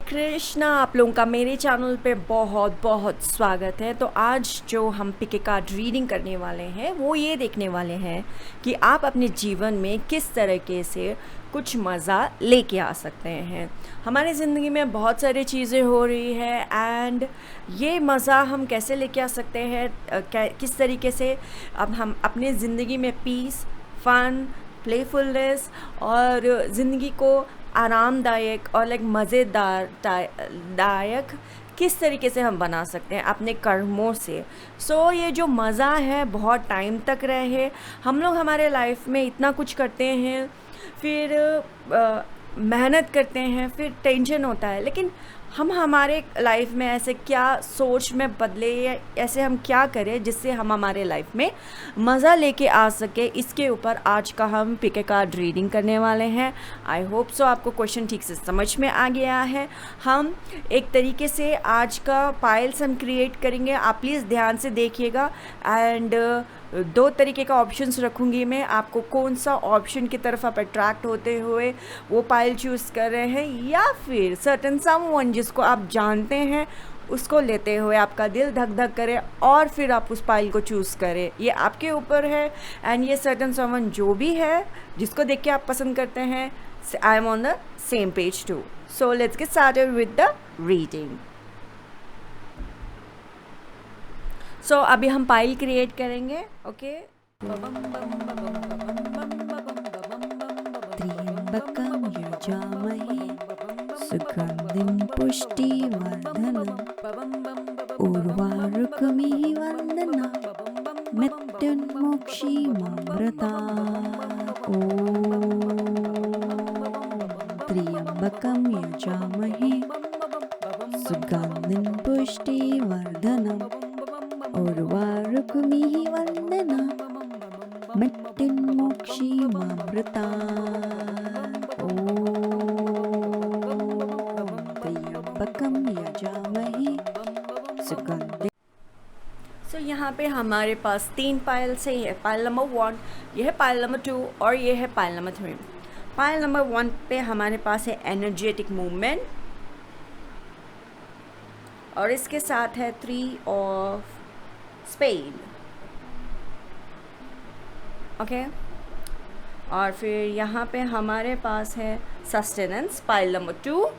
कृष्णा, आप लोगों का मेरे चैनल पे बहुत बहुत स्वागत है। तो आज जो हम पिक कार्ड रीडिंग करने वाले हैं वो ये देखने वाले हैं कि आप अपने जीवन में किस तरीके से कुछ मज़ा लेके आ सकते हैं। हमारी ज़िंदगी में बहुत सारी चीज़ें हो रही है एंड ये मज़ा हम कैसे लेके आ सकते हैं, किस तरीके से अब हम अपने ज़िंदगी में पीस, फन, प्लेफुलनेस और ज़िंदगी को आरामदायक और लाइक मज़ेदार दायक किस तरीके से हम बना सकते हैं अपने कर्मों से। ये जो मज़ा है बहुत टाइम तक रहे। हम लोग हमारे लाइफ में इतना कुछ करते हैं, फिर मेहनत करते हैं, फिर टेंशन होता है, लेकिन हम हमारे लाइफ में ऐसे क्या सोच में बदले या ऐसे हम क्या करें जिससे हम हमारे लाइफ में मज़ा लेके आ सके। इसके ऊपर आज का हम पिक कार्ड रीडिंग करने वाले हैं। आई होप सो आपको क्वेश्चन ठीक से समझ में आ गया है। हम एक तरीके से आज का पाइल्स हम क्रिएट करेंगे। आप प्लीज़ ध्यान से देखिएगा एंड दो तरीके का ऑप्शंस रखूँगी मैं। आपको कौन सा ऑप्शन की तरफ आप अट्रैक्ट होते हुए वो पाइल चूज़ कर रहे हैं या फिर सर्टन समवन जिसको आप जानते हैं उसको लेते हुए आपका दिल धक धक करे और फिर आप उस पाइल को चूज़ करें, ये आपके ऊपर है। एंड ये सर्टन समवन जो भी है जिसको देख के आप पसंद करते हैं, I am on the same page too. So let's get started with the reading. अभी हम पाइल क्रिएट करेंगे। ओके, त्र्यंबकं यजामहे सुगन्धिं पुष्टिवर्धनम् उर्वारुकमिव वन्दना मृत्युन्मोक्षीमामृतात्। ॐ त्र्यंबकं यजामहे सुगन्धिं पुष्टिवर्धनम् उर्वारुकमिव वन्दना मृत्युन्मोक्षीमामृतात्। ॐ त्र्यंबकं यजामहे सुगन्धिं। यहाँ पे हमारे पास 3 पाइल्स है। ये पाइल नंबर 1, ये है पाइल नंबर 2 और ये है पाइल नंबर 3। पाइल नंबर 1 पे हमारे पास है एनर्जेटिक मूवमेंट और इसके साथ है 3 ऑफ स्पेड। ओके, और फिर यहाँ पे हमारे पास है सस्टेनेंस पाइल नंबर 2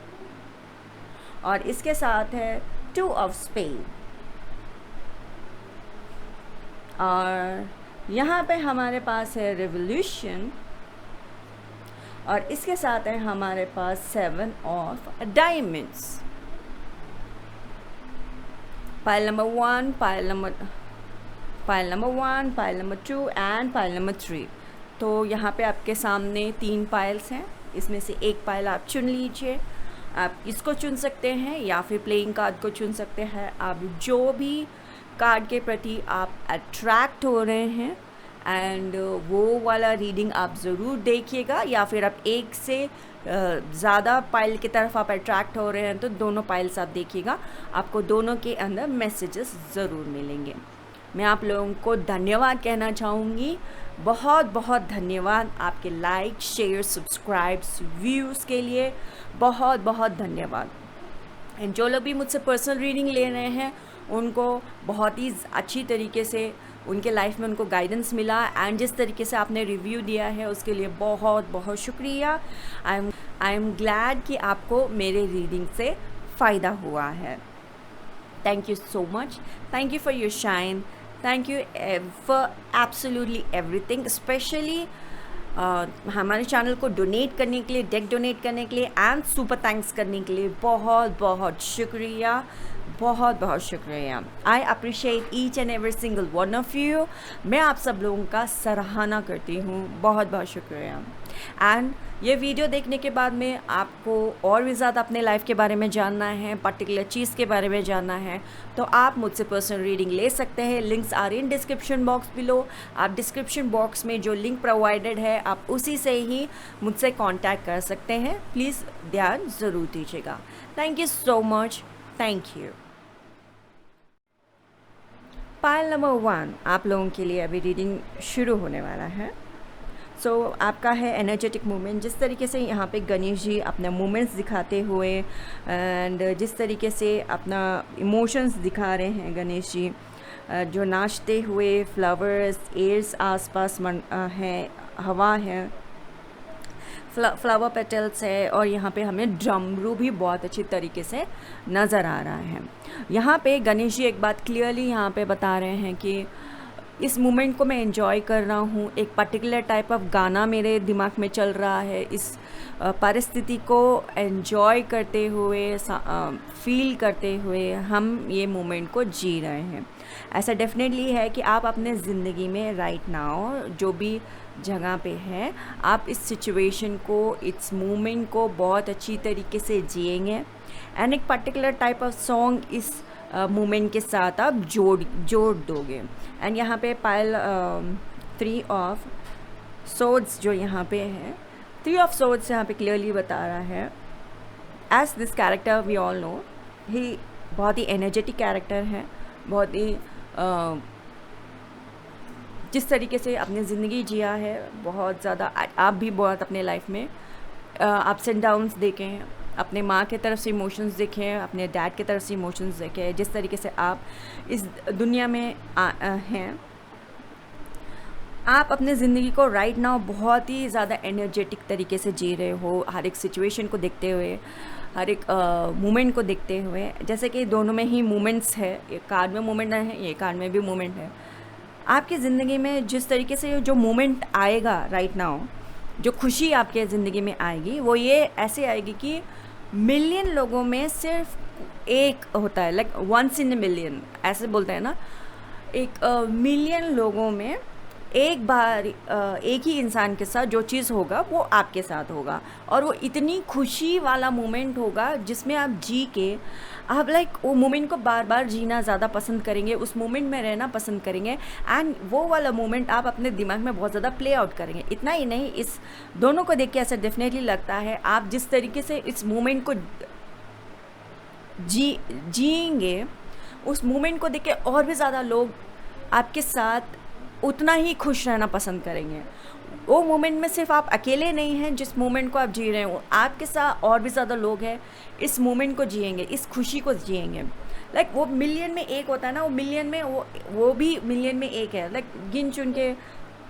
और इसके साथ है 2 ऑफ स्पेड। और यहाँ पे हमारे पास है रिवोल्यूशन और इसके साथ है हमारे पास 7 of diamonds. Pile number 1, pile number 1, pile number 2 and pile number 3। तो यहाँ पे आपके सामने 3 पाइल्स हैं, इसमें से एक पाइल आप चुन लीजिए। आप इसको चुन सकते हैं या फिर प्लेइंग कार्ड को चुन सकते हैं। आप जो भी कार्ड के प्रति आप अट्रैक्ट हो रहे हैं एंड वो वाला रीडिंग आप ज़रूर देखिएगा, या फिर आप एक से ज़्यादा पाइल की तरफ आप अट्रैक्ट हो रहे हैं तो दोनों पाइल्स आप देखिएगा, आपको दोनों के अंदर मैसेजेस ज़रूर मिलेंगे। मैं आप लोगों को धन्यवाद कहना चाहूँगी, बहुत बहुत धन्यवाद आपके लाइक, शेयर, सब्सक्राइब्स, व्यूज़ के लिए बहुत बहुत धन्यवाद। एंड जो लोग भी मुझसे पर्सनल रीडिंग ले रहे हैं उनको बहुत ही अच्छी तरीके से उनके लाइफ में उनको गाइडेंस मिला एंड जिस तरीके से आपने रिव्यू दिया है उसके लिए बहुत बहुत शुक्रिया। आई एम ग्लैड कि आपको मेरे रीडिंग से फ़ायदा हुआ है। Thank you so much, thank you for your shine, thank you for absolutely everything. Specially हमारे चैनल को डोनेट करने के लिए, डेक डोनेट करने के लिए एंड सुपर थैंक्स करने के लिए बहुत बहुत शुक्रिया, बहुत बहुत शुक्रिया। I appreciate each and every single one of you. मैं आप सब लोगों का सराहना करती हूँ, बहुत बहुत शुक्रिया। एंड ये वीडियो देखने के बाद में आपको और भी ज़्यादा अपने लाइफ के बारे में जानना है, पर्टिकुलर चीज़ के बारे में जानना है, तो आप मुझसे पर्सनल रीडिंग ले सकते हैं। Links are in description box below. आप डिस्क्रिप्शन बॉक्स में जो लिंक प्रोवाइडेड है आप उसी से ही मुझसे कांटेक्ट कर सकते हैं। प्लीज़ ध्यान ज़रूर दीजिएगा। Thank you so much, thank you. Pile number 1 आप लोगों के लिए अभी रीडिंग शुरू होने वाला है। सो आपका है एनर्जेटिक मूवमेंट। जिस तरीके से यहाँ पे गणेश जी अपना मूवमेंट्स दिखाते हुए एंड जिस तरीके से अपना इमोशंस दिखा रहे हैं गणेश जी, जो नाचते हुए फ्लावर्स, एयर्स आसपास हैं, हवा है, फ्लावर पेटल्स है, और यहाँ पे हमें ड्रमरू भी बहुत अच्छी तरीके से नज़र आ रहा है। यहाँ पे गणेश जी एक बात क्लियरली यहाँ पे बता रहे हैं कि इस मोमेंट को मैं एंजॉय कर रहा हूँ। एक पर्टिकुलर टाइप ऑफ गाना मेरे दिमाग में चल रहा है। इस परिस्थिति को एंजॉय करते हुए, फील करते हुए हम ये मोमेंट को जी रहे हैं। ऐसा डेफिनेटली है कि आप अपने ज़िंदगी में राइट नाउ जो भी जगह पे है, आप इस सिचुएशन को, इस मोमेंट को बहुत अच्छी तरीके से जिएंगे एंड एक पर्टिकुलर टाइप ऑफ सॉन्ग इस मोमेंट के साथ आप जोड़ दोगे। एंड यहाँ पे पाइल 3 ऑफ सोर्ड्स जो यहाँ पे है, 3 ऑफ सोर्ड्स यहाँ पे क्लियरली बता रहा है as this character we all know, ही बहुत ही एनर्जेटिक कैरेक्टर है, बहुत ही जिस तरीके से अपनी ज़िंदगी जिया है, बहुत ज़्यादा आप भी बहुत अपने लाइफ में अप्स एंड डाउन्स देखे हैं, अपने माँ के तरफ से इमोशंस देखे हैं, अपने डैड के तरफ से इमोशंस देखे हैं। जिस तरीके से आप इस दुनिया में हैं, आप अपने ज़िंदगी को राइट नाउ बहुत ही ज़्यादा एनर्जेटिक तरीके से जी रहे हो, हर एक सिचुएशन को देखते हुए, हर एक मोमेंट को देखते हुए। जैसे कि दोनों में ही मोमेंट्स है, ये कार्ड में मोमेंट है, ये कार्ड में भी मोमेंट है। आपकी ज़िंदगी में जिस तरीके से जो मोमेंट आएगा राइट नाउ, जो खुशी आपके ज़िंदगी में आएगी, वो ये ऐसे आएगी कि मिलियन लोगों में सिर्फ एक होता है, like once in a million ऐसे बोलते हैं ना, एक मिलियन लोगों में एक बार एक ही इंसान के साथ जो चीज़ होगा वो आपके साथ होगा, और वो इतनी खुशी वाला मोमेंट होगा जिसमें आप जी के आप लाइक वो मोमेंट को बार बार जीना ज़्यादा पसंद करेंगे, उस मोमेंट में रहना पसंद करेंगे एंड वो वाला मोमेंट आप अपने दिमाग में बहुत ज़्यादा प्ले आउट करेंगे। इतना ही नहीं, इस दोनों को देख के ऐसा डेफिनेटली लगता है आप जिस तरीके से इस मोमेंट को जिएंगे, उस मोमेंट को देख के और भी ज़्यादा लोग आपके साथ उतना ही खुश रहना पसंद करेंगे। वो मोमेंट में सिर्फ आप अकेले नहीं हैं जिस मोमेंट को आप जी रहे हो, आपके साथ और भी ज़्यादा लोग हैं इस मोमेंट को जिएंगे, इस खुशी को जिएंगे। लाइक वो मिलियन में एक होता है ना, वो मिलियन में वो भी मिलियन में एक है। लाइक गिन चुन के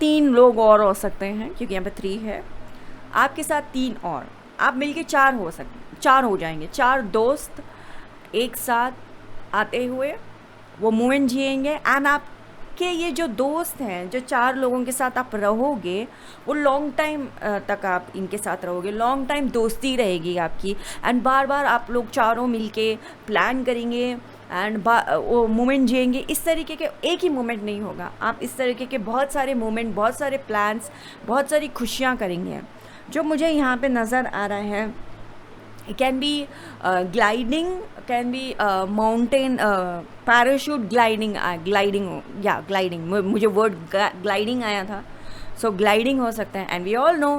3 लोग और हो सकते हैं, क्योंकि यहाँ पे 3 है, आपके साथ 3 और, आप मिलके 4 हो जाएंगे। 4 दोस्त एक साथ आते हुए वो मोमेंट जिएंगे एंड आप कि ये जो दोस्त हैं, जो 4 लोगों के साथ आप रहोगे, वो लॉन्ग टाइम तक आप इनके साथ रहोगे, लॉन्ग टाइम दोस्ती रहेगी आपकी एंड बार बार आप लोग चारों मिलके प्लान करेंगे एंड वो मोमेंट जिएंगे। इस तरीके के एक ही मोमेंट नहीं होगा, आप इस तरीके के बहुत सारे मोमेंट, बहुत सारे प्लान्स, बहुत सारी खुशियाँ करेंगे। जो मुझे यहाँ पे नज़र आ रहा है, it can be gliding, can be mountain parachute gliding, gliding मुझे वर्ड gliding आया था, so gliding हो सकता है and we all know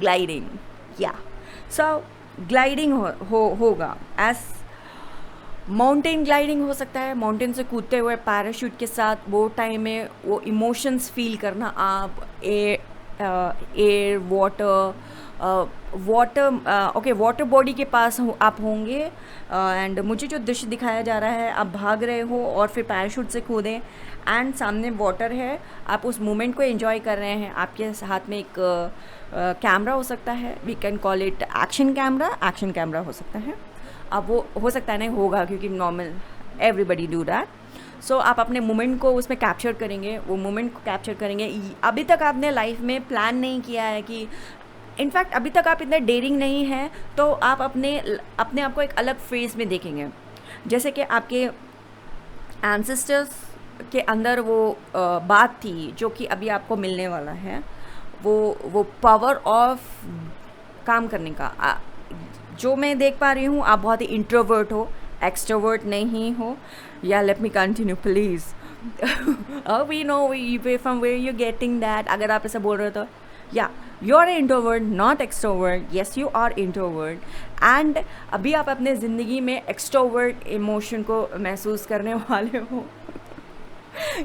gliding, so gliding होगा as माउंटेन ग्लाइडिंग हो सकता है, माउंटेन से कूदते हुए पैराशूट के साथ वो टाइम में वो इमोशंस फील करना, आप एयर वाटर बॉडी के पास आप होंगे एंड मुझे जो दृश्य दिखाया जा रहा है, आप भाग रहे हो और फिर पैराशूट से कूदें एंड सामने वाटर है, आप उस मोमेंट को एंजॉय कर रहे हैं। आपके हाथ में एक कैमरा हो सकता है, we can call it action camera हो सकता है। अब वो हो सकता है नहीं होगा क्योंकि नॉर्मल एवरीबडी डू दैट, सो आप अपने मोमेंट को उसमें कैप्चर करेंगे, वो मोमेंट को कैप्चर करेंगे। अभी तक आपने लाइफ में प्लान नहीं किया है कि इनफैक्ट अभी तक आप इतने डेयरिंग नहीं हैं, तो आप अपने आप को एक अलग फेज में देखेंगे। जैसे कि आपके एंसेस्टर्स के अंदर वो बात थी जो कि अभी आपको मिलने वाला है, वो पावर ऑफ काम करने का। जो मैं देख पा रही हूँ, आप बहुत ही इंट्रोवर्ट हो, एक्सट्रोवर्ट नहीं हो। या let me continue please. We know from where you getting that. अगर आप ऐसा बोल रहे हो तो या you are introvert not extrovert, yes you are introvert and अभी आप अपने ज़िंदगी में एक्सट्रोवर्ट इमोशन को महसूस करने वाले हो।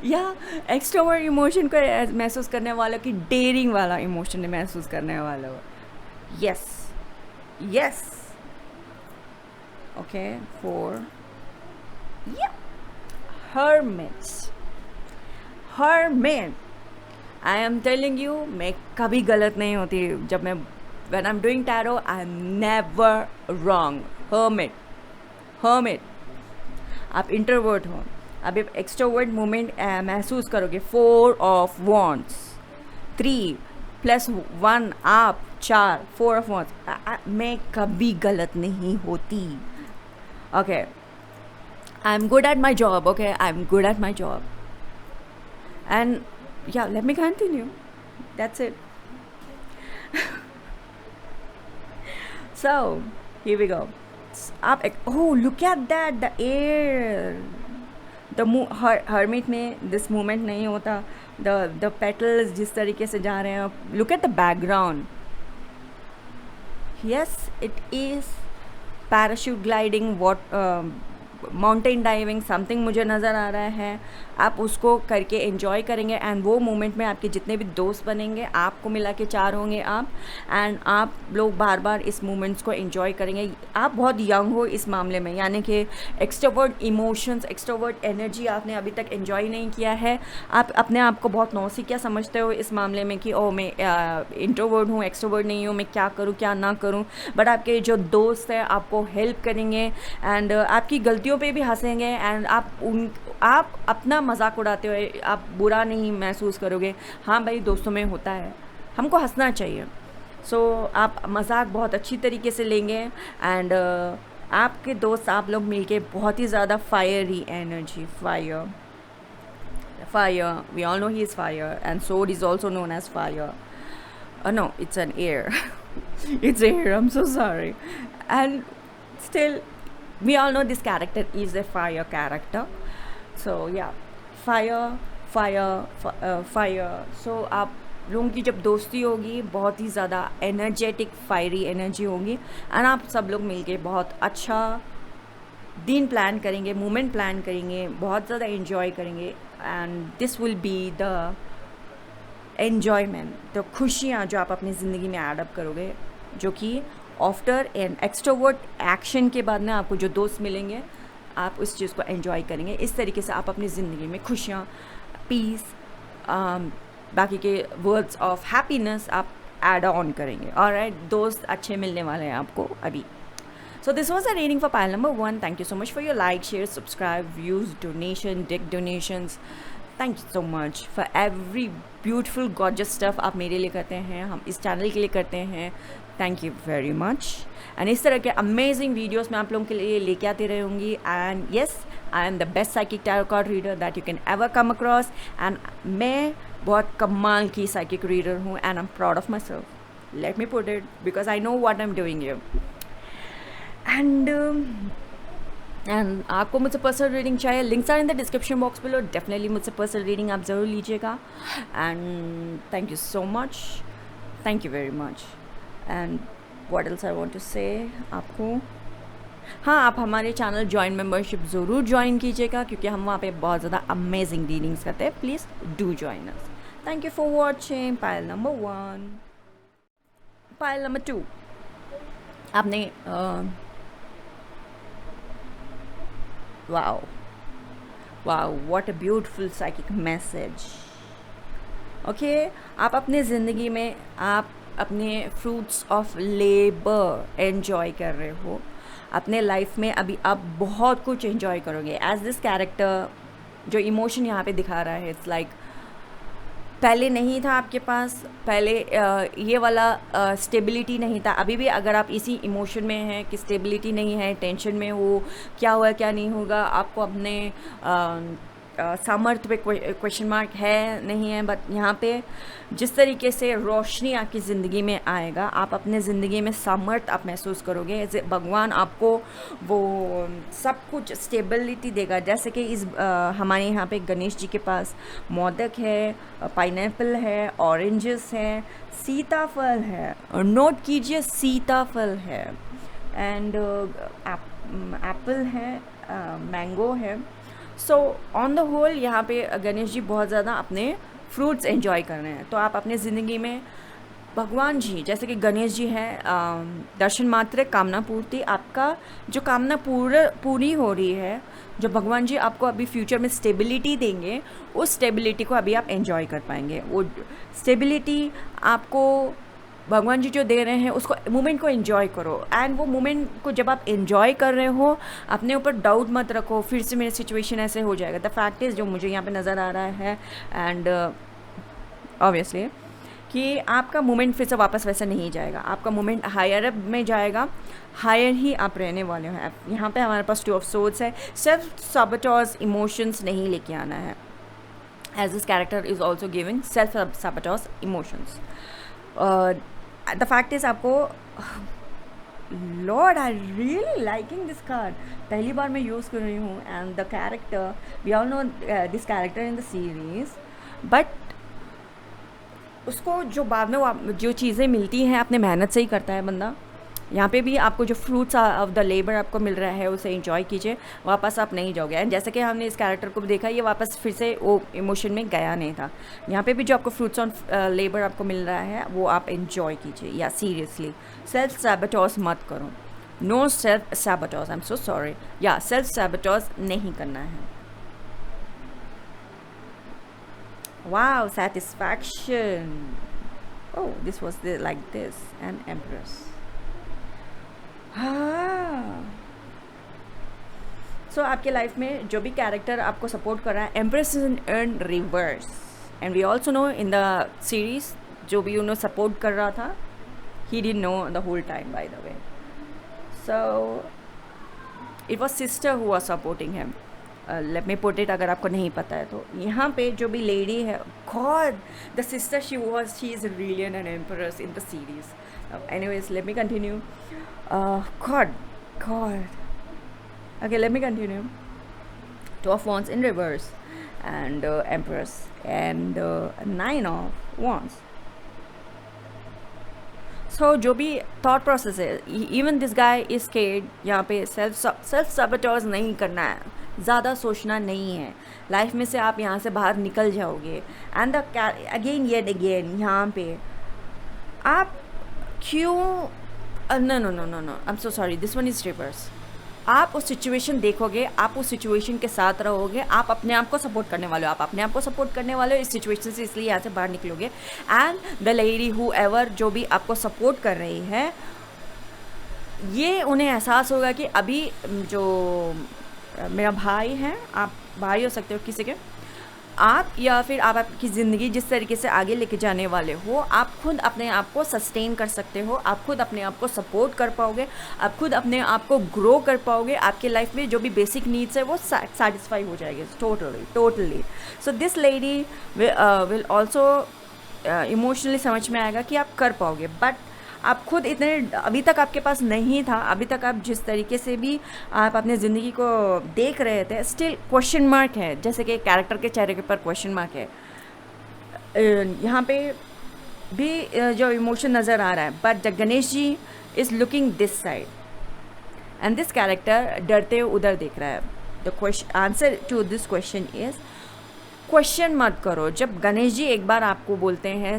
या एक्सट्रोवर्ट इमोशन को महसूस करने वालों की डेयरिंग वाला इमोशन महसूस करने वालों. Yes yes. ओके 4. या hermit. I am telling you, मैं कभी गलत नहीं होती जब मैं when I'm doing tarot. I'm never wrong. hermit. आप इंट्रोवर्ट हो, अब एक एक्सट्रोवर्ट मोमेंट महसूस करोगे. 4 of wands, 3 + 1 आप 4, 4 of wands. मैं कभी गलत नहीं होती. Okay, I'm good at my job. Okay, I'm good at my job. And yeah, let me continue. That's it. So here we go. Oh, look at that, the air. The hermit में this movement नहीं होता. The petals जिस तरीके से जा रहे हैं. Look at the background. Yes, it is parachute gliding, mountain diving something मुझे नज़र आ रहा है. आप उसको करके एंजॉय करेंगे एंड वो मोमेंट में आपके जितने भी दोस्त बनेंगे, आपको मिला के 4 होंगे आप, एंड आप लोग बार बार इस मोमेंट्स को एंजॉय करेंगे. आप बहुत यंग हो इस मामले में, यानी कि एक्सट्रोवर्ट इमोशंस, एक्सट्रोवर्ट एनर्जी आपने अभी तक एंजॉय नहीं किया है. आप अपने आप को बहुत नौसिखिया समझते हो इस मामले में कि ओ मैं इंट्रोवर्ट हूँ, एक्सट्रोवर्ट नहीं हूँ, मैं क्या करूँ क्या ना करूँ. बट आपके जो दोस्त हैं आपको हेल्प करेंगे एंड आपकी गलतियों पे भी हंसेंगे एंड आप अपना मजाक उड़ाते हुए आप बुरा नहीं महसूस करोगे. हाँ भाई, दोस्तों में होता है, हमको हंसना चाहिए. सो आप मजाक बहुत अच्छी तरीके से लेंगे एंड आपके दोस्त आप लोग मिलके बहुत ही ज़्यादा fiery energy. Fire, we all know he is fire and sword is also known as fire. No, it's an air. It's air, I'm so sorry. And still we all know this character is a fire character. So yeah, fire. So आप लोगों की जब दोस्ती होगी बहुत ही ज़्यादा energetic fiery energy होगी एंड आप सब लोग मिलके बहुत अच्छा दिन प्लान करेंगे, मोमेंट प्लान करेंगे, बहुत ज़्यादा एंजॉय करेंगे and this will be the enjoyment, तो खुशियाँ जो आप अपनी ज़िंदगी में एडअप करोगे, जो कि आफ्टर एन एक्सट्रोवर्ट एक्शन के बाद में आपको जो दोस्त मिलेंगे आप उस चीज़ को एंजॉय करेंगे. इस तरीके से आप अपनी ज़िंदगी में खुशियाँ, पीस, बाकी के वर्ड्स ऑफ हैप्पीनेस आप ऐड ऑन करेंगे. ऑलराइट, दोस्त अच्छे मिलने वाले हैं आपको अभी. So this was a reading for pile number 1. Thank you so much for your like, share, subscribe, views, donation, dick donations. Thank you so much for every beautiful gorgeous stuff आप मेरे लिए करते हैं, हम इस चैनल के लिए करते हैं. Thank you very much. And इस तरह के अमेजिंग वीडियोस मैं आप लोगों के लिए लेके आती रहूँगी. And yes, I am the best psychic tarot card reader that you can ever come across. And मैं बहुत कमाल की साइकिक रीडर हूँ and I am proud of myself. Let me put it because I know what I am doing here. And आपको मुझसे personal reading चाहिए, links are in the description box below. Definitely मुझसे personal reading आप ज़रूर लीजिएगा. And thank you so much, thank you very much. And what else I want to say आपको, हाँ, आप हमारे चैनल जॉइन मेंबरशिप ज़रूर ज्वाइन कीजिएगा क्योंकि हम वहाँ पे बहुत ज़्यादा अमेजिंग रीडिंग्स करते हैं. Please do join us. Thank you for watching pile number 1. Pile number 2 आपने wow, what a beautiful psychic message. Okay, आप अपने ज़िंदगी में आप अपने फ्रूट्स ऑफ लेबर एंजॉय कर रहे हो. अपने लाइफ में अभी आप बहुत कुछ एंजॉय करोगे. एज दिस कैरेक्टर जो इमोशन यहाँ पे दिखा रहा है, इट्स लाइक पहले नहीं था आपके पास, पहले ये वाला स्टेबिलिटी नहीं था. अभी भी अगर आप इसी इमोशन में हैं कि स्टेबिलिटी नहीं है, टेंशन में हो, क्या हुआ क्या नहीं होगा, आपको अपने सामर्थ्य पे क्वेश्चन मार्क है नहीं है, बट यहाँ पे जिस तरीके से रोशनी आपकी ज़िंदगी में आएगा, आप अपने ज़िंदगी में सामर्थ्य आप महसूस करोगे. ऐसे भगवान आपको वो सब कुछ स्टेबिलिटी देगा. जैसे कि इस हमारे यहाँ पे गणेश जी के पास मोदक है, पाइनएप्पल है, ऑरेंजेस है, सीताफल है. नोट कीजिए, सीताफल है एंड एप्पल है, मैंगो है. सो ऑन द होल यहाँ पे गणेश जी बहुत ज़्यादा अपने फ्रूट्स एंजॉय कर रहे हैं। तो आप अपने ज़िंदगी में भगवान जी, जैसे कि गणेश जी हैं, दर्शन मात्र कामना पूर्ति, आपका जो कामना पूरी हो रही है, जो भगवान जी आपको अभी फ्यूचर में स्टेबिलिटी देंगे, उस स्टेबिलिटी को अभी आप एंजॉय कर पाएंगे। वो स्टेबिलिटी आपको भगवान जी जो दे रहे हैं, उसको मोमेंट को एंजॉय करो। एंड वो मोमेंट को जब आप एंजॉय कर रहे हो, अपने ऊपर डाउट मत रखो फिर से मेरी सिचुएशन ऐसे हो जाएगा। द फैक्ट इज़, जो मुझे यहाँ पे नज़र आ रहा है एंड ऑब्वियसली कि आपका मोमेंट फिर से वापस वैसा नहीं जाएगा, आपका मोमेंट हायर अप में जाएगा, हायर ही आप रहने वाले हो। यहाँ पे हमारे पास 2 ऑफ सोर्ड्स है। सेल्फ सबटॉज इमोशंस नहीं लेके आना है, as this character is also giving self sabotage emotions. The fact is, आपको lord I really liking this card, पहली बार मैं यूज़ कर रही हूँ। And the character, we all know this character in the series, but उसको जो बाद में वो जो चीज़ें मिलती हैं अपने मेहनत से ही करता है बंदा। यहाँ पे भी आपको जो फ्रूट्स ऑफ द लेबर आपको मिल रहा है उसे एंजॉय कीजिए, वापस आप नहीं जाओगे। एंड जैसे कि हमने इस कैरेक्टर को भी देखा, ये वापस फिर से वो इमोशन में गया नहीं था। यहाँ पे भी जो आपको फ्रूट्स ऑन लेबर आपको मिल रहा है वो आप एंजॉय कीजिए। या सीरियसली सेल्फ सैबोटॉज मत करो, no self sabotage, I am so sorry, या सेल्फ सैबोटॉज नहीं करना है। Wow, satisfaction. Oh, this was like this, an empress. So आपके लाइफ में जो भी कैरेक्टर आपको सपोर्ट कर रहा है, empress is in reverse. And we also know in the series जो भी उन्हें सपोर्ट कर रहा था, he didn't know the whole time, by the way. So it was sister who was supporting him. Let me put it, अगर आपको नहीं पता है तो। यहाँ पे जो भी लेडी है, god, the sister she is really an empress in the series. Anyways, let me continue. God, okay, let me continue. 2 of Wands in reverse and Empress and 9 of Wands. So जो भी thought process है, even this guy is scared, यहाँ पे self sabotage नहीं करना है, ज़्यादा सोचना नहीं है, लाइफ में से आप यहाँ से बाहर निकल जाओगे। एंड अगेन यहाँ पे आप क्यों, no, I am so sorry, this one is reverse. आप उस सिचुएशन देखोगे, आप उस सिचुएशन के साथ रहोगे, आप अपने आप को सपोर्ट करने वाले हो, आप अपने आप को सपोर्ट करने वाले हो इस सिचुएशन से, इसलिए यहाँ से बाहर निकलोगे। And the lady who ever जो भी आपको सपोर्ट कर रही है, ये उन्हें एहसास होगा कि अभी जो मेरा भाई है, आप भाई हो सकते हो किसी के, आप या फिर आप आपकी ज़िंदगी जिस तरीके से आगे लेके जाने वाले हो, आप खुद अपने आप को सस्टेन कर सकते हो, आप खुद अपने आप को सपोर्ट कर पाओगे, आप खुद अपने आप को ग्रो कर पाओगे, आपके लाइफ में जो भी बेसिक नीड्स है वो सेटिस्फाई हो जाएगी totally. So this lady will also emotionally समझ में आएगा कि आप कर पाओगे, बट आप खुद इतने अभी तक आपके पास नहीं था। अभी तक आप जिस तरीके से भी आप अपने ज़िंदगी को देख रहे थे, स्टिल क्वेश्चन मार्क है, जैसे कि कैरेक्टर के चेहरे के ऊपर क्वेश्चन मार्क है। यहाँ पे भी जो इमोशन नज़र आ रहा है, but the Ganesh ji is looking this side and this character डरते हुए उधर देख रहा है। The answer to this question is, question मत करो। जब गणेश जी एक बार आपको बोलते हैं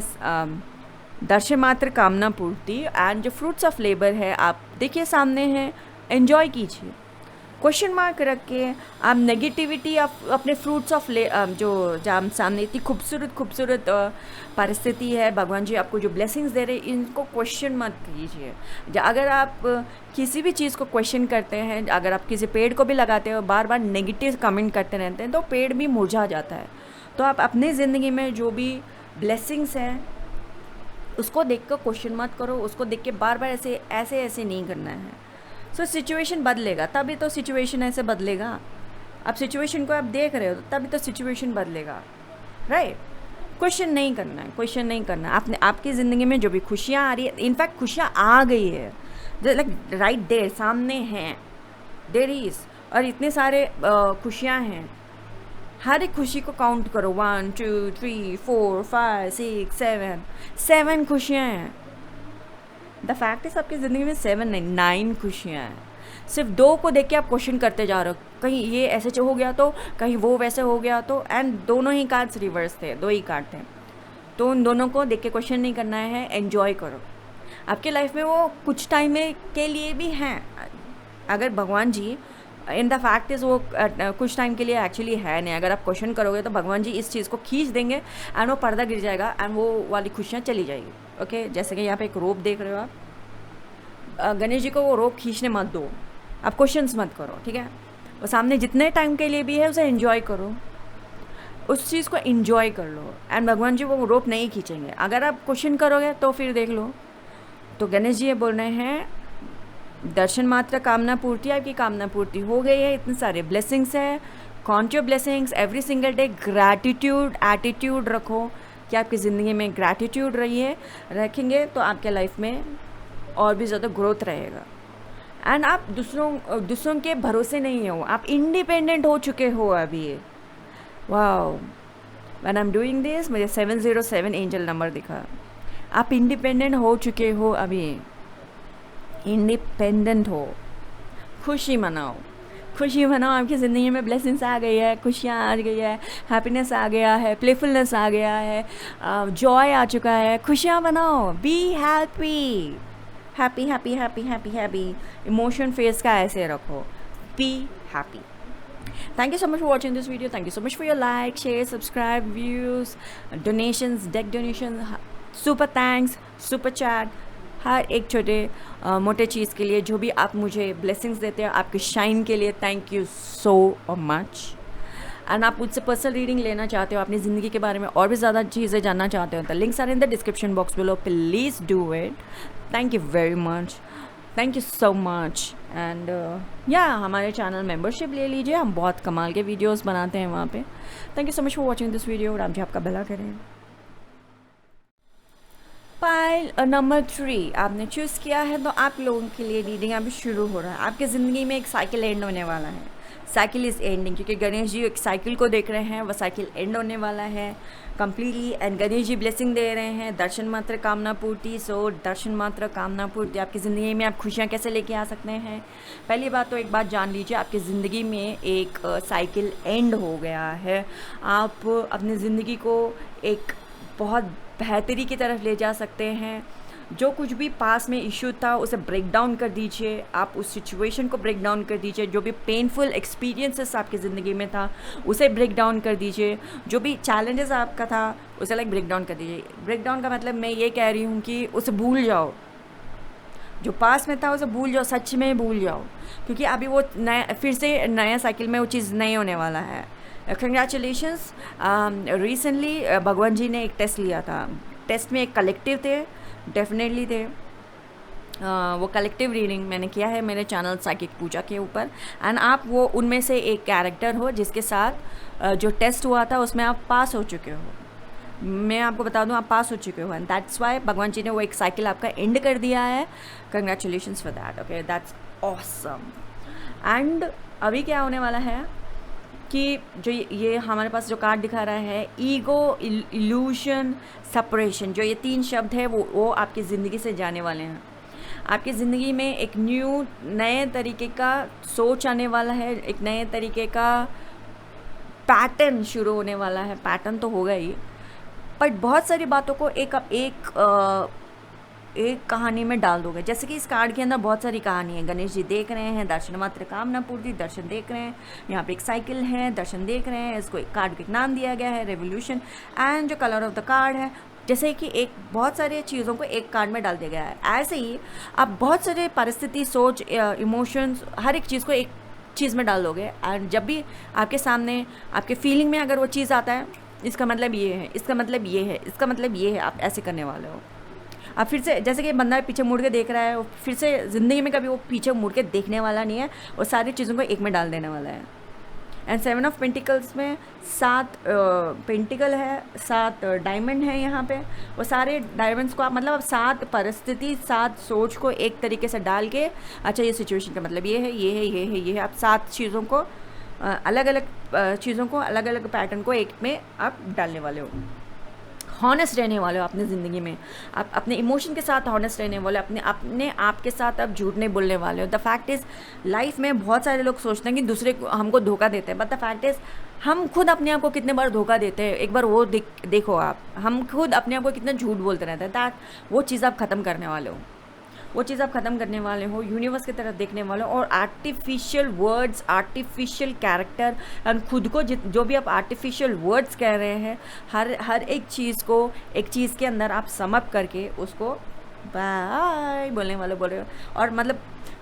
दर्शन मात्र कामना पूर्ति एंड जो फ्रूट्स ऑफ लेबर है आप देखिए सामने हैं, एंजॉय कीजिए। क्वेश्चन मार्क रख के आप नेगेटिविटी अपने फ्रूट्स ऑफ जो जहाँ सामने इतनी खूबसूरत परिस्थिति है, भगवान जी आपको जो ब्लेसिंग्स दे रहे हैं, इनको क्वेश्चन मत कीजिए। अगर आप किसी भी चीज़ को क्वेश्चन करते हैं, अगर आप किसी पेड़ को भी लगाते हो, बार बार नेगेटिव कमेंट करते रहते हैं, तो पेड़ भी मुरझा जाता है। तो आप अपनी ज़िंदगी में जो भी ब्लेसिंग्स हैं उसको देख कर क्वेश्चन मत करो, उसको देख के बार बार ऐसे नहीं करना है। सो सिचुएशन बदलेगा, तभी तो सिचुएशन ऐसे बदलेगा। आप सिचुएशन को आप देख रहे हो तभी तो सिचुएशन बदलेगा, राइट? क्वेश्चन नहीं करना। आपने आपकी ज़िंदगी में जो भी खुशियाँ आ रही है, इनफैक्ट खुशियाँ आ गई है, लाइक राइट देयर, सामने हैं, देयर इज़, और इतने सारे खुशियाँ हैं। हर एक खुशी को काउंट करो, 1 2 3 4 5 6 7 खुशियाँ हैं। द फैक्ट इज आपकी ज़िंदगी में 7 नहीं 9 खुशियाँ हैं। सिर्फ 2 को देख के आप क्वेश्चन करते जा रहे हो, कहीं ये ऐसे हो गया तो, कहीं वो वैसे हो गया तो, एंड दोनों ही कार्ड्स रिवर्स थे, 2 ही कार्ड थे। तो उन दोनों को देख के क्वेश्चन नहीं करना है, एन्जॉय करो। आपके लाइफ में वो कुछ टाइम के लिए भी हैं। अगर भगवान जी इन द फैक्ट इज़ वो कुछ टाइम के लिए एक्चुअली है नहीं। अगर आप क्वेश्चन करोगे तो भगवान जी इस चीज़ को खींच देंगे एंड वो पर्दा गिर जाएगा एंड वो वाली खुशियाँ चली जाएगी। ओके, जैसे कि यहाँ पे एक रोप देख रहे हो आप, गणेश जी को वो रोप खींचने मत दो, आप क्वेश्चंस मत करो, ठीक है। वो सामने जितने टाइम के लिए भी है उसे एंजॉय करो, उस चीज़ को एंजॉय कर लो एंड भगवान जी वो रोप नहीं खींचेंगे। अगर आप क्वेश्चन करोगे तो फिर देख लो। तो गणेश जी ये बोल रहे हैं, दर्शन मात्र कामना पूर्ति, आपकी कामना पूर्ति हो गई है। इतने सारे ब्लेसिंग्स है, count your blessings every single day. Gratitude attitude रखो कि आपकी ज़िंदगी में ग्रैटिट्यूड रखेंगे तो आपके लाइफ में और भी ज़्यादा ग्रोथ रहेगा। एंड आप दूसरों के भरोसे नहीं हो, आप इंडिपेंडेंट हो चुके हो अभी। Wow, when I am doing this मुझे 707 एंजल नंबर दिखा। आप इंडिपेंडेंट हो चुके हो अभी, इंडिपेंडेंट हो। खुशी मनाओ, खुशी मनाओ, आपकी ज़िंदगी में ब्लेसिंग्स आ गई है, खुशियाँ आ गई है, हैप्पीनेस आ गया है, प्लेफुलनेस आ गया है, जॉय आ चुका है। खुशियाँ मनाओ, be happy, happy happy happy happy happy. Emotion face का ऐसे रखो, be happy. Thank you so much for watching this video. Thank you so much for your like, share, subscribe, views, donations, deck donations, super thanks, super chat, हर एक छोटे मोटे चीज़ के लिए जो भी आप मुझे ब्लेसिंग्स देते हैं, आपके शाइन के लिए thank you so much. And आप मुझसे पर्सनल रीडिंग लेना चाहते हो, अपनी ज़िंदगी के बारे में और भी ज़्यादा चीज़ें जानना चाहते हो, तो links are in the description box below, please do it. Thank you very much, thank you so much. And या हमारे चैनल मेंबरशिप ले लीजिए, हम बहुत कमाल के वीडियोस बनाते हैं वहाँ पे। Thank you so much for watching this video. Ram ji आपका भला करें। पाइल नंबर 3 आपने चूज़ किया है, तो आप लोगों के लिए रीडिंग अभी शुरू हो रहा है। आपकी ज़िंदगी में एक साइकिल एंड होने वाला है, साइकिल इज़ एंडिंग, क्योंकि गणेश जी एक साइकिल को देख रहे हैं, वह साइकिल एंड होने वाला है completely. And Ganesh ji blessing दे रहे हैं, दर्शन मात्र कामना पूर्ति। सो दर्शन मात्र कामना पूर्ति, आपकी ज़िंदगी में आप खुशियाँ कैसे लेके आ सकते हैं। पहली बात तो एक बात जान लीजिए, आपकी ज़िंदगी में एक साइकिल एंड हो गया है। आप अपनी ज़िंदगी को एक बहुत बेहतरी की तरफ ले जा सकते हैं। जो कुछ भी पास में इशू था उसे ब्रेक डाउन कर दीजिए, आप उस सिचुएशन को ब्रेक डाउन कर दीजिए। जो भी पेनफुल एक्सपीरियंसेस आपकी ज़िंदगी में था उसे ब्रेक डाउन कर दीजिए। जो भी चैलेंजेस आपका था उसे ब्रेक डाउन कर दीजिए। ब्रेक डाउन का मतलब मैं ये कह रही हूँ कि उसे भूल जाओ, जो पास में था उसे भूल जाओ, सच में भूल जाओ, क्योंकि अभी वो नया फिर से नया साइकिल में वो चीज़ नहीं होने वाला है। कंग्रेचुलेशंस। रिसेंटली भगवान जी ने एक टेस्ट लिया था, टेस्ट में एक कलेक्टिव थे, डेफिनेटली थे। वो कलेक्टिव रीडिंग मैंने किया है मेरे चैनल साइकिक पूजा के ऊपर। एंड आप वो उनमें से एक कैरेक्टर हो जिसके साथ जो टेस्ट हुआ था उसमें आप पास हो चुके हो। मैं आपको बता दूं आप पास हो चुके हो, एंड दैट्स वाई भगवान जी ने वो एक साइकिल आपका एंड कर दिया है। Congratulations for that. Okay, that's awesome. And अभी क्या होने वाला है कि जो ये हमारे पास जो कार्ड दिखा रहा है, ईगो, इल्यूशन, सेपरेशन, जो ये 3 शब्द है वो आपकी ज़िंदगी से जाने वाले हैं। आपकी ज़िंदगी में एक नए तरीके का सोच आने वाला है, एक नए तरीके का पैटर्न शुरू होने वाला है। पैटर्न तो होगा ही, बट बहुत सारी बातों को एक कहानी में डाल दोगे। जैसे कि इस कार्ड के अंदर बहुत सारी कहानी है। गणेश जी देख रहे हैं, दर्शन मात्र कामना पूर्ति, दर्शन देख रहे हैं। यहाँ पे एक साइकिल है, दर्शन देख रहे हैं। इसको एक कार्ड को एक नाम दिया गया है, रेवोल्यूशन। एंड जो कलर ऑफ द कार्ड है, जैसे कि एक बहुत सारे चीज़ों को एक कार्ड में डाल दिया गया है। ऐसे ही आप बहुत सारे परिस्थिति, सोच, इमोशंस, हर एक चीज़ को एक चीज़ में डाल दोगे। एंड जब भी आपके सामने आपके फीलिंग में अगर वो चीज़ आता है, इसका मतलब ये है, इसका मतलब ये है, इसका मतलब ये है, आप ऐसे करने वाले हो। अब फिर से जैसे कि बंदा पीछे मुड़ के देख रहा है, फिर से ज़िंदगी में कभी वो पीछे मुड़ के देखने वाला नहीं है, वो सारी चीज़ों को एक में डाल देने वाला है। एंड 7 ऑफ पेंटिकल्स में 7 पेंटिकल है, 7 डायमंड है यहाँ पे। वो सारे डायमंड्स को आप मतलब 7 परिस्थिति, 7 सोच को एक तरीके से डाल के, अच्छा ये सिचुएशन का मतलब ये है, ये है, ये है, ये है, आप 7 चीज़ों को अलग अलग चीज़ों को, अलग अलग पैटर्न को एक में आप डालने वाले हो। हॉनेस्ट रहने वाले हो अपनी ज़िंदगी में, आप अपने इमोशन के साथ हॉनेस्ट रहने वाले हो, अपने आप के साथ आप झूठ नहीं बोलने वाले हो। द फैक्ट इज़ लाइफ में बहुत सारे लोग सोचते हैं कि दूसरे को हमको धोखा देते हैं, बट द फैक्ट इज़ हम खुद अपने आप को कितने बार धोखा देते हैं, एक बार वो देखो आप, हम खुद अपने आप को कितना झूठ बोलते रहते हैं। दैट वो चीज़ आप ख़त्म करने वाले हो, वो चीज़ आप ख़त्म करने वाले हो, यूनिवर्स की तरफ देखने वाले हो। और artificial words, artificial character and खुद को जो भी आप आर्टिफिशियल वर्ड्स कह रहे हैं, हर एक चीज़ को एक चीज़ के अंदर आप समअप करके उसको बाय बोलने वाले बोल रहे हो, और मतलब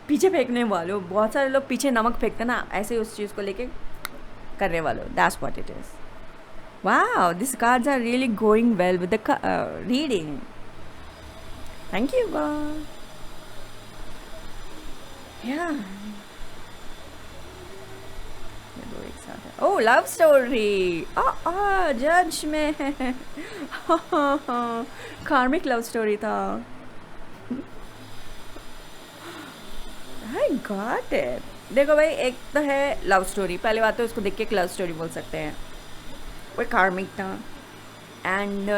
पीछे फेंकने वाले हो। बहुत सारे लोग पीछे नमक फेंकते ना, ऐसे उस चीज़ को लेके करने वाले हो। That's what it is. Wow, this cards are really going well with the reading. Thank you god. Yeah. ये दो एक साथ है। Oh, love story. जज में कार्मिक लव स्टोरी था। I got it. देखो भाई, एक तो है लव स्टोरी, पहले बात तो उसको देख के एक लव स्टोरी बोल सकते हैं, वो कार्मिक था। And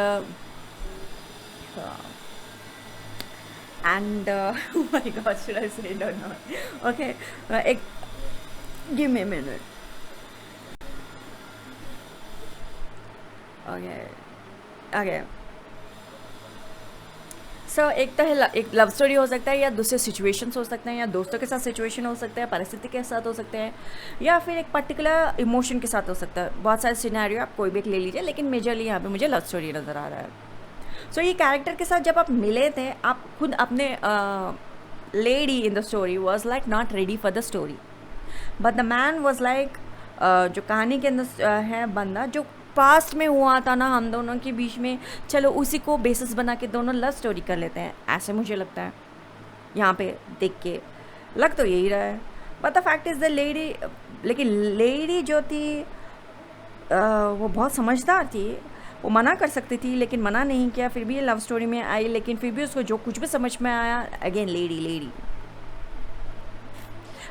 oh my god, should I say it or not? Okay, give me a minute. Okay. So एक तो है एक लव स्टोरी हो सकता है, या दूसरे सिचुएशंस हो सकते हैं, या दोस्तों के साथ सिचुएशन हो सकता है, परिस्थिति के साथ हो सकते हैं, या फिर एक पर्टिकुलर इमोशन के साथ हो सकता है। बहुत सारे सिनेरियो आप कोई भी एक ले लीजिए, लेकिन मेजरली यहाँ पे मुझे लव स्टोरी नज़र आ रहा है। सो ये कैरेक्टर के साथ जब आप मिले थे, आप खुद अपने lady in the story was like not ready for the story, but the man was like, जो कहानी के अंदर है बंदा, जो पास्ट में हुआ था ना हम दोनों के बीच में, चलो उसी को बेसिस बना के दोनों लव स्टोरी कर लेते हैं, ऐसे मुझे लगता है यहाँ पे देख के। लग तो यही रहा है, but the fact is the lady, लेकिन लेडी जो थी वो बहुत समझदार थी, वो मना कर सकती थी लेकिन मना नहीं किया, फिर भी ये लव स्टोरी में आई, लेकिन फिर भी उसको जो कुछ भी समझ में आया, अगेन लेडी।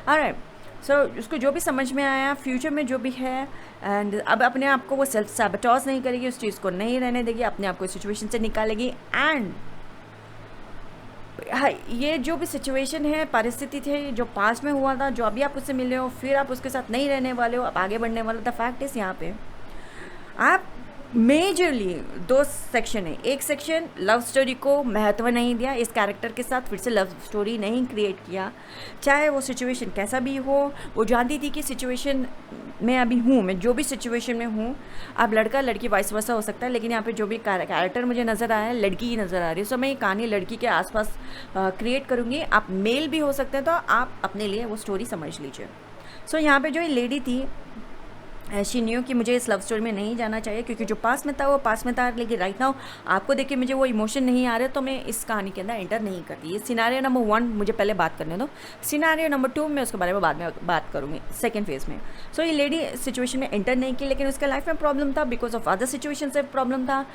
ऑलराइट, सो उसको जो भी समझ में आया, फ्यूचर में जो भी है, एंड अब अपने आप को वो सेल्फ सैबोटेज नहीं करेगी, उस चीज़ को नहीं रहने देगी, अपने आप को सिचुएशन से निकालेगी। एंड ये जो भी सिचुएशन है, परिस्थिति थी जो पास्ट में हुआ था, जो अभी आप उससे मिले हो, फिर आप उसके साथ नहीं रहने वाले हो, आप आगे बढ़ने वाले हो। द फैक्ट इज़ यहाँ पे आप मेजरली दो सेक्शन है। एक सेक्शन लव स्टोरी को महत्व नहीं दिया, इस कैरेक्टर के साथ फिर से लव स्टोरी नहीं क्रिएट किया, चाहे वो सिचुएशन कैसा भी हो। वो जानती थी कि सिचुएशन में अभी हूँ, मैं जो भी सिचुएशन में हूँ, अब लड़का लड़की वाइस वर्सा हो सकता है, लेकिन यहाँ पे जो भी कैरेक्टर मुझे नज़र आया है, लड़की ही नज़र आ रही है। सो मैं ये कहानी लड़की के आसपास क्रिएट करूँगी। आप मेल भी हो सकते हैं, तो आप अपने लिए वो स्टोरी समझ लीजिए। सो यहाँ पे जो ये लेडी थी, शी न्यू कि मुझे इस लव स्टोरी में नहीं जाना चाहिए, क्योंकि जो पास में था वो पास में था, लेकिन राइट नाउ आपको देख के मुझे वो इमोशन नहीं आ रहे, तो मैं इस कहानी के अंदर एंटर नहीं करती। ये सिनारियो नंबर 1 मुझे पहले बात करने दो, सिनारियो नंबर 2 मैं उसके बारे में बाद में बात करूँगी सेकेंड फेज़ में। सो ये लेडी सिचुएशन में एंटर नहीं की, लेकिन उसका लाइफ में प्रॉब्लम था, बिकॉज ऑफ अदर सिचुएशन से प्रॉब्लम था,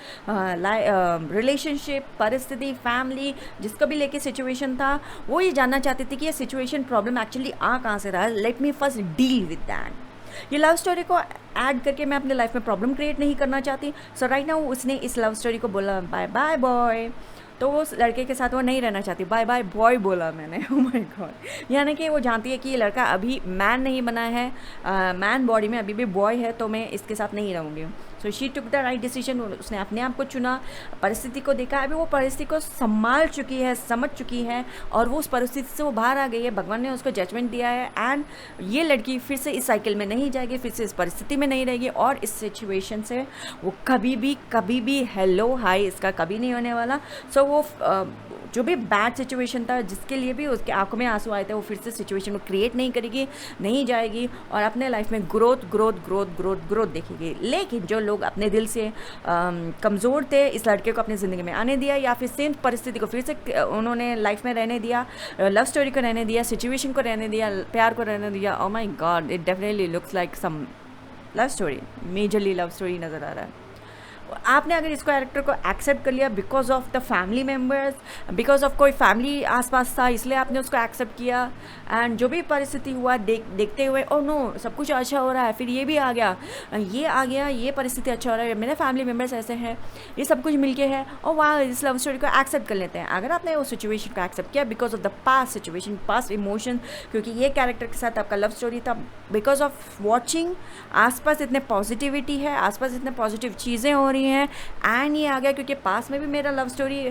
रिलेशनशिप, परिस्थिति, फैमिली, जिसको भी लेके सिचुएशन था, वो ये जानना चाहती थी कि ये सिचुएशन प्रॉब्लम एक्चुअली आ कहाँ से रहा है, let me first deal with that. ये लव स्टोरी को ऐड करके मैं अपने लाइफ में प्रॉब्लम क्रिएट नहीं करना चाहती। सो राइट नाउ उसने इस लव स्टोरी को बोला बाय बाय बॉय, तो वो उस लड़के के साथ वो नहीं रहना चाहती, बाय बाय बॉय बोला मैंने। ओह माय गॉड, यानी कि वो जानती है कि ये लड़का अभी मैन नहीं बना है, मैन बॉडी में अभी भी बॉय है, तो मैं इसके साथ नहीं रहूँगी। So she took the right decision, उसने अपने आप को चुना, परिस्थिति को देखा, अभी वो परिस्थिति को संभाल चुकी है, समझ चुकी है, और वो उस परिस्थिति से वो बाहर आ गई है, भगवान ने उसको जजमेंट दिया है। एंड ये लड़की फिर से इस साइकिल में नहीं जाएगी, फिर से इस परिस्थिति में नहीं रहेगी, और इस सिचुएशन से वो कभी भी हेलो हाई इसका कभी नहीं होने वाला। सो वो जो भी बैड सिचुएशन था, जिसके लिए भी उसके आंखों में आंसू आए थे, वो फिर से सिचुएशन को क्रिएट नहीं करेगी, नहीं जाएगी, और अपने लाइफ में ग्रोथ देखेगी। लेकिन जो लोग अपने दिल से कमज़ोर थे, इस लड़के को अपनी ज़िंदगी में आने दिया, या फिर सेम परिस्थिति को फिर से उन्होंने लाइफ में रहने दिया, लव स्टोरी को रहने दिया, सिचुएशन को रहने दिया, प्यार को रहने दिया, oh my god, it definitely looks like some love story, majorly love story नज़र आ रहा है। आपने अगर इस कैरेक्टर को एक्सेप्ट कर लिया because of the family members, because of कोई फैमिली आसपास था इसलिए आपने उसको एक्सेप्ट किया, एंड जो भी परिस्थिति हुआ देखते हुए ओ नो सब कुछ अच्छा हो रहा है, फिर ये भी आ गया, ये परिस्थिति अच्छा हो रहा है, मेरे फैमिली मेम्बर्स ऐसे हैं, ये सब कुछ मिलके है, और वाह इस लव स्टोरी को एक्सेप्ट कर लेते हैं। अगर आपने वो सिचुएशन को एक्सेप्ट किया because of the past situation, past emotion, क्योंकि ये कैरेक्टर के साथ आपका लव स्टोरी था, बिकॉज ऑफ वॉचिंग आसपास इतने पॉजिटिविटी है, आसपास इतने पॉजिटिव चीज़ें हो रही हैं, एंड ये आ गया क्योंकि पास में भी मेरा लव स्टोरी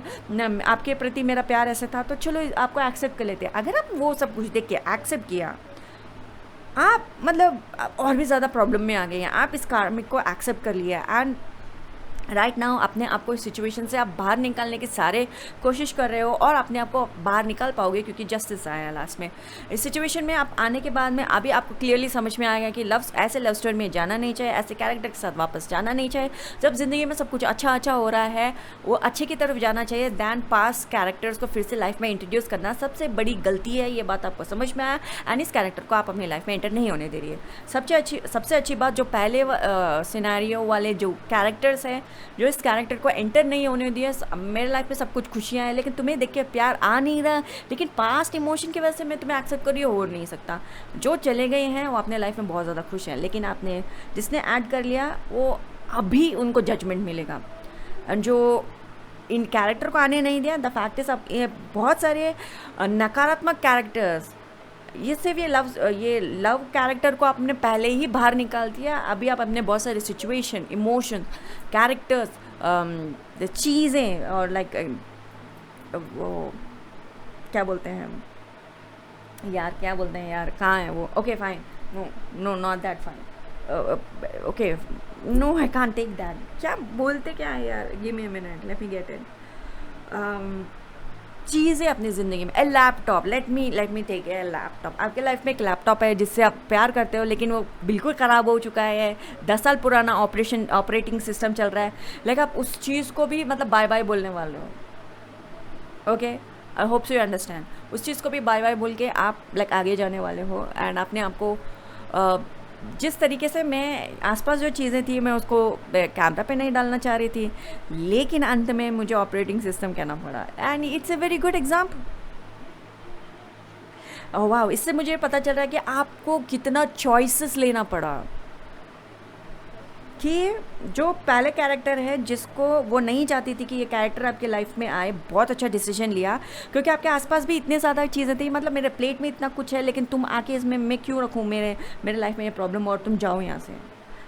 आपके प्रति मेरा प्यार ऐसा था, तो चलो आपको एक्सेप्ट कर लेते हैं। अगर आप वो सब कुछ देख के एक्सेप्ट किया, आप मतलब और भी ज़्यादा प्रॉब्लम में आ गए हैं, आप इस कार्मिक को एक्सेप्ट कर लिया, एंड राइट नाउ अपने आप को इस सिचुएशन से आप बाहर निकालने की सारे कोशिश कर रहे हो, और अपने आप को बाहर निकाल पाओगे क्योंकि जस्टिस आया लास्ट में। इस सिचुएशन में आप आने के बाद में अभी आपको क्लियरली समझ में आएगा कि ऐसे लव स्टोरी में जाना नहीं चाहिए, ऐसे कैरेक्टर के साथ वापस जाना नहीं चाहिए। जब ज़िंदगी में सब कुछ अच्छा हो रहा है, वो अच्छे की तरफ जाना चाहिए दैन पास कैरेक्टर्स को फिर से लाइफ में इंट्रोड्यूस करना सबसे बड़ी गलती है। ये बात आपको समझ में आया, एंड इस कैरेक्टर को आप अपनी लाइफ में एंटर नहीं होने दे रही है। सबसे अच्छी बात, जो पहले सिनेरियो वाले जो कैरेक्टर्स हैं, जो इस कैरेक्टर को एंटर नहीं होने दिया, मेरे लाइफ में सब कुछ खुशियाँ हैं, लेकिन तुम्हें देख के प्यार आ नहीं रहा, लेकिन पास्ट इमोशन की वजह से मैं तुम्हें एक्सेप्ट कर रही हो नहीं सकता। जो चले गए हैं वो अपने लाइफ में बहुत ज़्यादा खुश हैं, लेकिन आपने जिसने ऐड कर लिया वो अभी उनको जजमेंट मिलेगा। जो इन कैरेक्टर को आने नहीं दिया, द फैक्ट इज, अब ये बहुत सारे नकारात्मक कैरेक्टर्स, ये सिर्फ ये लव कैरेक्टर को आपने पहले ही बाहर निकाल दिया। अभी आप अपने बहुत सारे सिचुएशन, इमोशन, कैरेक्टर्स, चीज़ें, और लाइक वो क्या बोलते हैं यार, कहाँ है वो, okay fine, no not that fine, okay no I can't take that, क्या बोलते क्या है यार, give me a minute, let me get it. चीज़ें अपनी ज़िंदगी में, a laptop, let me take a laptop. आपके लाइफ में एक लैपटॉप है जिससे आप प्यार करते हो, लेकिन वो बिल्कुल ख़राब हो चुका है, 10 साल पुराना ऑपरेटिंग सिस्टम चल रहा है, लेकिन आप उस चीज़ को भी मतलब बाय बाय बोलने वाले हो। Okay, I hope so you understand. उस चीज़ को भी बाय बाय बोल के आप लाइक आगे जाने वाले हो, एंड आपने आपको जिस तरीके से मैं आसपास जो चीज़ें थी मैं उसको कैमरा पे नहीं डालना चाह रही थी, लेकिन अंत में मुझे ऑपरेटिंग सिस्टम कहना पड़ा, and it's a very good example. वाह, इससे मुझे पता चल रहा है कि आपको कितना चॉइसेस लेना पड़ा, कि जो पहले कैरेक्टर है जिसको वो नहीं चाहती थी कि ये कैरेक्टर आपके लाइफ में आए, बहुत अच्छा डिसीजन लिया, क्योंकि आपके आसपास भी इतने ज़्यादा चीज़ें थी, मतलब मेरे प्लेट में इतना कुछ है, लेकिन तुम आके इसमें मैं क्यों रखूँ मेरे लाइफ में ये प्रॉब्लम, और तुम जाओ यहाँ से।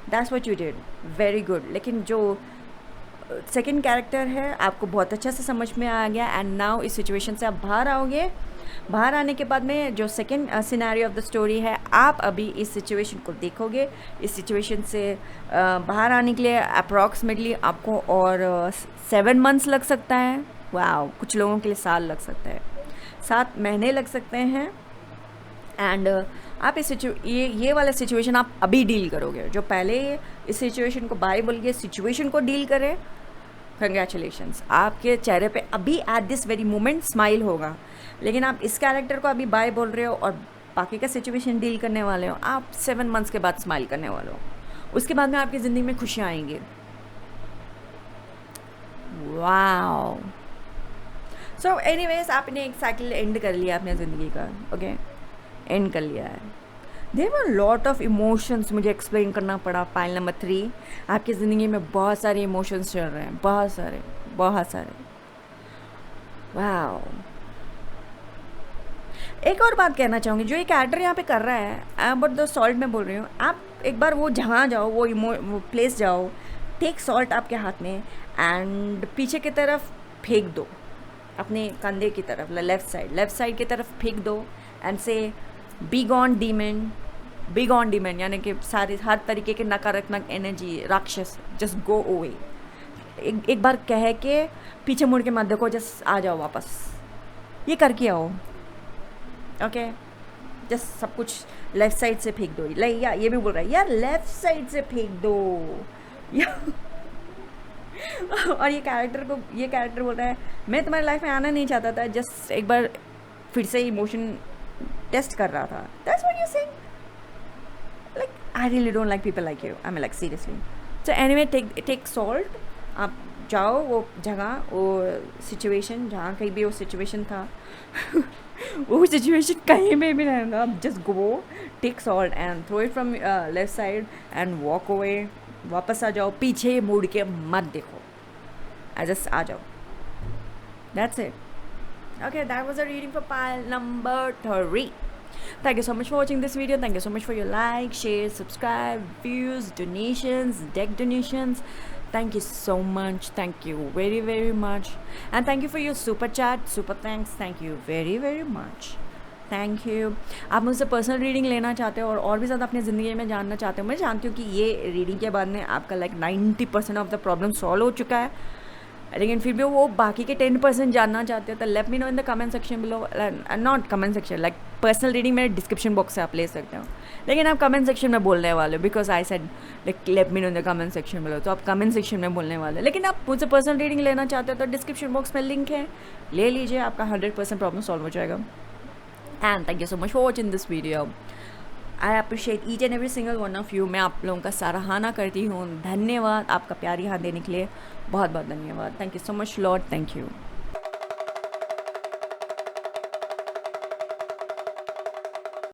That's what you did, very good. लेकिन जो सेकेंड कैरेक्टर है आपको बहुत अच्छा से समझ में आ गया, एंड नाउ इस सिचुएशन से आप बाहर आओगे। बाहर आने के बाद में जो second scenario of the story है, आप अभी इस सिचुएशन को देखोगे। इस सिचुएशन से बाहर आने के लिए अप्रॉक्सीमेटली आपको और 7 मंथ्स लग सकता है। वाह, कुछ लोगों के लिए साल लग सकता है, 7 महीने लग सकते हैं, एंड आप ये वाला सिचुएशन आप अभी डील करोगे। जो पहले इस सिचुएशन को बाय बोल के सिचुएशन को डील करें, कंग्रेचुलेशंस, आपके चेहरे पे अभी at this very moment smile होगा। लेकिन आप इस कैरेक्टर को अभी बाय बोल रहे हो और बाकी का सिचुएशन डील करने वाले हो, आप 7 मंथ्स के बाद स्माइल करने वाले हो। उसके बाद में आपकी ज़िंदगी में खुशियाँ आएंगी। वाओ, सो एनीवेज, आपने एक साइकिल एंड कर लिया अपने ज़िंदगी का, ओके, एंड कर लिया है। There were lot of emotions मुझे एक्सप्लेन करना पड़ा। पाइल नंबर 3, आपकी ज़िंदगी में बहुत सारे इमोशंस चल रहे हैं, बहुत सारे। वाओ, एक और बात कहना चाहूँगी, जो ये कैरेक्टर यहाँ पे कर रहा है, बट द सॉल्ट में बोल रही हूँ, आप एक बार वो जहाँ जाओ, वो प्लेस जाओ, टेक सॉल्ट आपके हाथ में एंड पीछे की तरफ फेंक दो, अपने कंधे की तरफ, लेफ़्ट साइड की तरफ फेंक दो, एंड से बी गॉन डीमन, यानी कि हर तरीके के नकारात्मक एनर्जी, राक्षस, जस्ट गो अवे। एक बार कह के पीछे मुड़ के मत देखो, जस्ट आ जाओ वापस, ये करके आओ, ओके। जस्ट सब कुछ लेफ़्ट साइड से फेंक दो। या ये भी बोल रहा है यार, लेफ़्ट साइड से फेंक दो और ये कैरेक्टर बोल रहा है, मैं तुम्हारी लाइफ में आना नहीं चाहता था, जस्ट एक बार फिर से इमोशन टेस्ट कर रहा था। That's what you saying, like I really don't like people like you, I am like seriously. So anyway, take salt आप जाओ वो जगह, वो सिचुएशन, जहाँ कहीं भी वो सिचुएशन था वो सिचुएशन कहीं में भी रहेगा, आप just go, take salt and throw it from left side and walk away, वापस आ जाओ, पीछे मुड़ के मत देखो, जस्ट आ जाओ, that's it. Okay, that was a reading for pile number 3. Thank you so much for watching this video. Thank you so much for your like, share, subscribe, views, donations, deck donations. Thank you so much. Thank you very, very much. And thank you for your super chat, super thanks. Thank you very, very much. Thank you. आप मुझसे personal reading लेना चाहते हो और भी ज़्यादा अपनी ज़िंदगी में जानना चाहते हो, मैं जानती हूँ कि ये रीडिंग के बाद में आपका like 90% of the problem solve हो चुका है, लेकिन फिर भी वो बाकी के 10% जानना चाहते हो तो let me know in the comment section below. Not comment section, like personal reading मेरे डिस्क्रिप्शन बॉक्स से आप ले सकते हो, लेकिन आप कमेंट सेक्शन में बोलने वाले हो because I said like let me know in the comment section below, तो आप कमेंट सेक्शन में बोलने वाले हो. लेकिन आप मुझसे पर्सनल रीडिंग लेना चाहते हो तो डिस्क्रिप्शन बॉक्स में लिंक है, ले लीजिए, आपका 100% प्रॉब्लम सॉल्व हो जाएगा. And thank you so much for watching this video. I appreciate each and every single one of you. मैं आप लोगों का सराहना करती हूँ. धन्यवाद आपका प्यार यहाँ देने के लिए, बहुत बहुत धन्यवाद. Thank you so much Lord, thank you.